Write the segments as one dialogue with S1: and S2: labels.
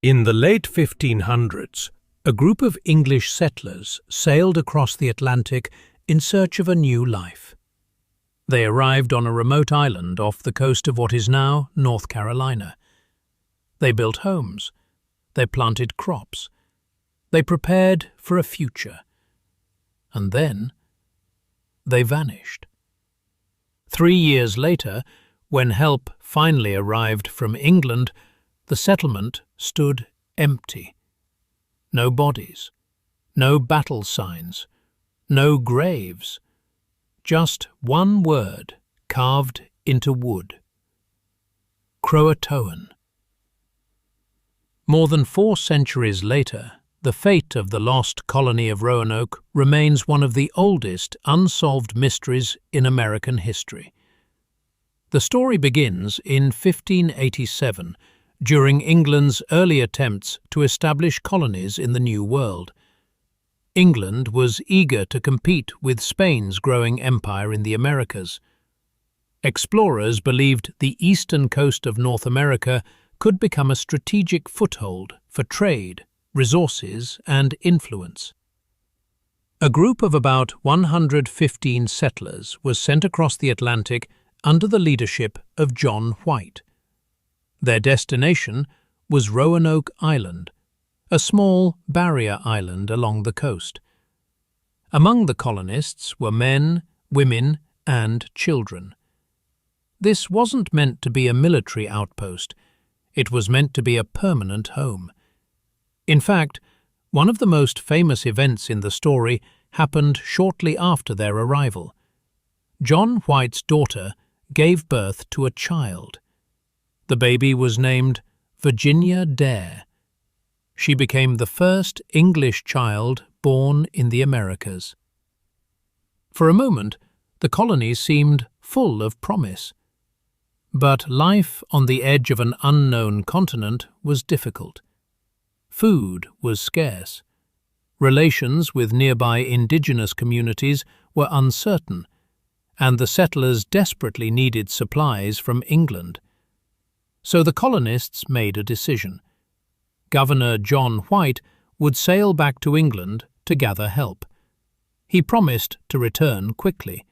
S1: In the late 1500s, a group of English settlers sailed across the Atlantic in search of a new life. They arrived on a remote island off the coast of what is now North Carolina. They built homes. They planted crops. They prepared for a future. And then they vanished. 3 years later, when help finally arrived from England, the settlement stood empty. No bodies, no battle signs, no graves. Just one word carved into wood: Croatoan. More than 4 centuries later, the fate of the lost colony of Roanoke remains one of the oldest unsolved mysteries in American history. The story begins in 1587, during England's early attempts to establish colonies in the New World. England was eager to compete with Spain's growing empire in the Americas. Explorers believed the eastern coast of North America could become a strategic foothold for trade, resources, and influence. A group of about 115 settlers was sent across the Atlantic under the leadership of John White. Their destination was Roanoke Island, a small barrier island along the coast. Among the colonists were men, women, and children. This wasn't meant to be a military outpost. It was meant to be a permanent home. In fact, one of the most famous events in the story happened shortly after their arrival. John White's daughter gave birth to a child. The baby was named Virginia Dare. She became the first English child born in the Americas. For a moment, the colony seemed full of promise. But life on the edge of an unknown continent was difficult. Food was scarce. Relations with nearby indigenous communities were uncertain, and the settlers desperately needed supplies from England. So the colonists made a decision. Governor John White would sail back to England to gather help. He promised to return quickly.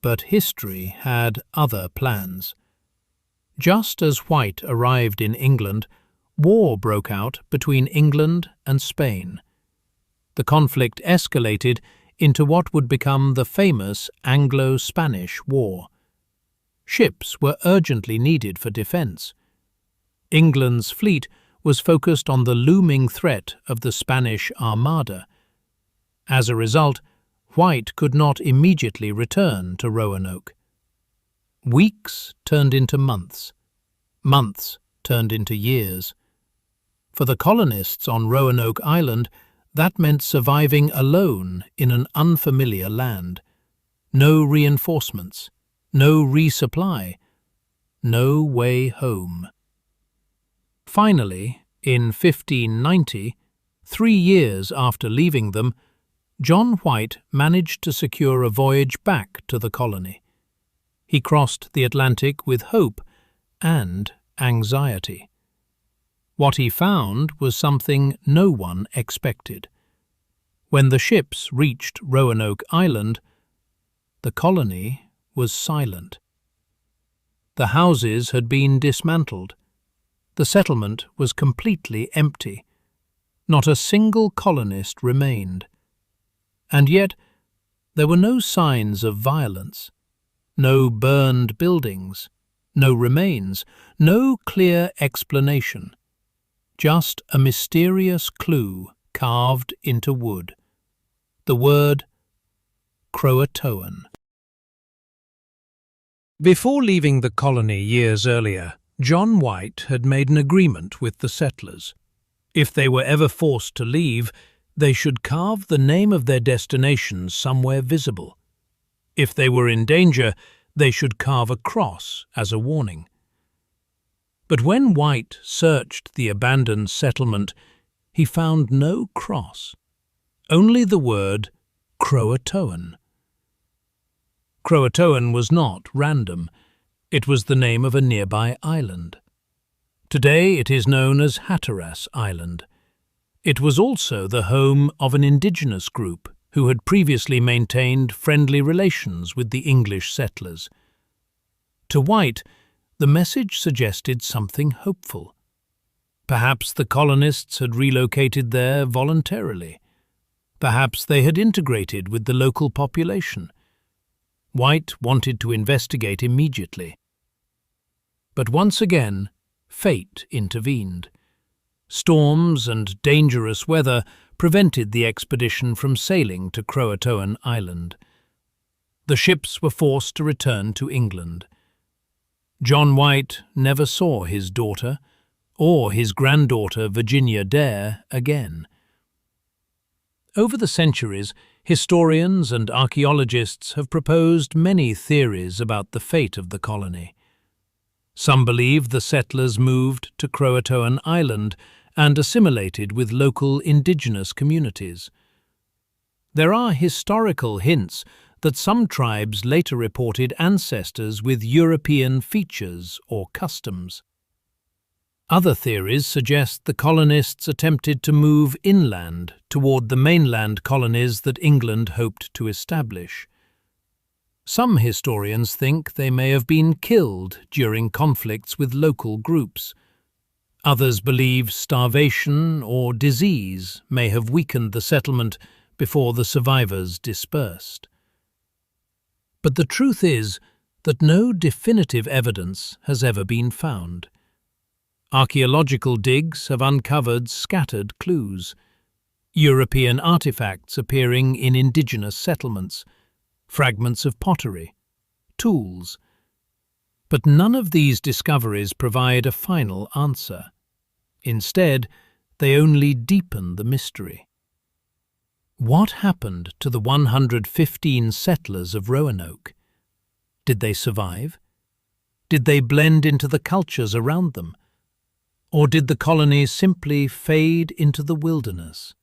S1: But history had other plans. Just as White arrived in England, war broke out between England and Spain. The conflict escalated into what would become the famous Anglo-Spanish War. Ships were urgently needed for defense. England's fleet was focused on the looming threat of the Spanish Armada. As a result, White could not immediately return to Roanoke. Weeks turned into months. Months turned into years. For the colonists on Roanoke Island, that meant surviving alone in an unfamiliar land. No reinforcements, no resupply, no way home. Finally, in 1590, 3 years after leaving them, John White managed to secure a voyage back to the colony. He crossed the Atlantic with hope and anxiety. What he found was something no one expected. When the ships reached Roanoke Island, the colony was silent. The houses had been dismantled. The settlement was completely empty. Not a single colonist remained. And yet, there were no signs of violence, no burned buildings, no remains, no clear explanation. Just a mysterious clue carved into wood. The word Croatoan. Before leaving the colony years earlier, John White had made an agreement with the settlers. If they were ever forced to leave, they should carve the name of their destination somewhere visible. If they were in danger, they should carve a cross as a warning. But when White searched the abandoned settlement, he found no cross, only the word Croatoan. Croatoan was not random. It was the name of a nearby island. Today it is known as Hatteras Island. It was also the home of an indigenous group who had previously maintained friendly relations with the English settlers. To White, the message suggested something hopeful. Perhaps the colonists had relocated there voluntarily. Perhaps they had integrated with the local population. White wanted to investigate immediately. But once again, fate intervened. Storms and dangerous weather prevented the expedition from sailing to Croatoan Island. The ships were forced to return to England. John White never saw his daughter or his granddaughter Virginia Dare again. Over the centuries, historians and archaeologists have proposed many theories about the fate of the colony. Some believe the settlers moved to Croatoan Island and assimilated with local indigenous communities. There are historical hints that some tribes later reported ancestors with European features or customs. Other theories suggest the colonists attempted to move inland toward the mainland colonies that England hoped to establish. Some historians think they may have been killed during conflicts with local groups. Others believe starvation or disease may have weakened the settlement before the survivors dispersed. But the truth is that no definitive evidence has ever been found. Archaeological digs have uncovered scattered clues, European artifacts appearing in indigenous settlements, fragments of pottery, tools. But none of these discoveries provide a final answer. Instead, they only deepen the mystery. What happened to the 115 settlers of Roanoke? Did they survive? Did they blend into the cultures around them? Or did the colony simply fade into the wilderness?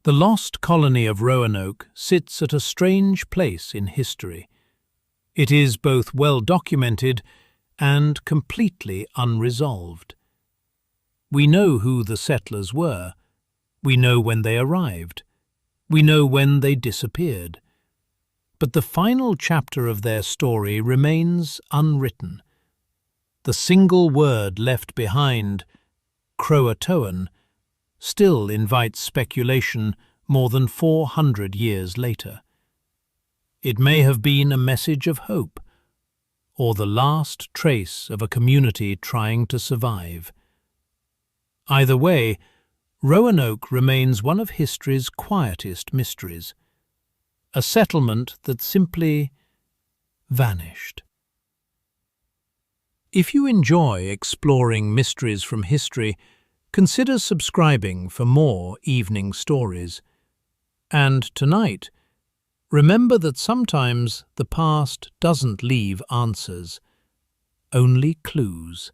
S1: The Lost Colony of Roanoke sits at a strange place in history. It is both well documented and completely unresolved. We know who the settlers were. We know when they arrived. We know when they disappeared. But the final chapter of their story remains unwritten. The single word left behind, Croatoan, still invites speculation more than 400 years later. It may have been a message of hope, or the last trace of a community trying to survive. Either way, Roanoke remains one of history's quietest mysteries, a settlement that simply vanished. If you enjoy exploring mysteries from history, consider subscribing for more evening stories. And tonight, remember that sometimes the past doesn't leave answers, only clues.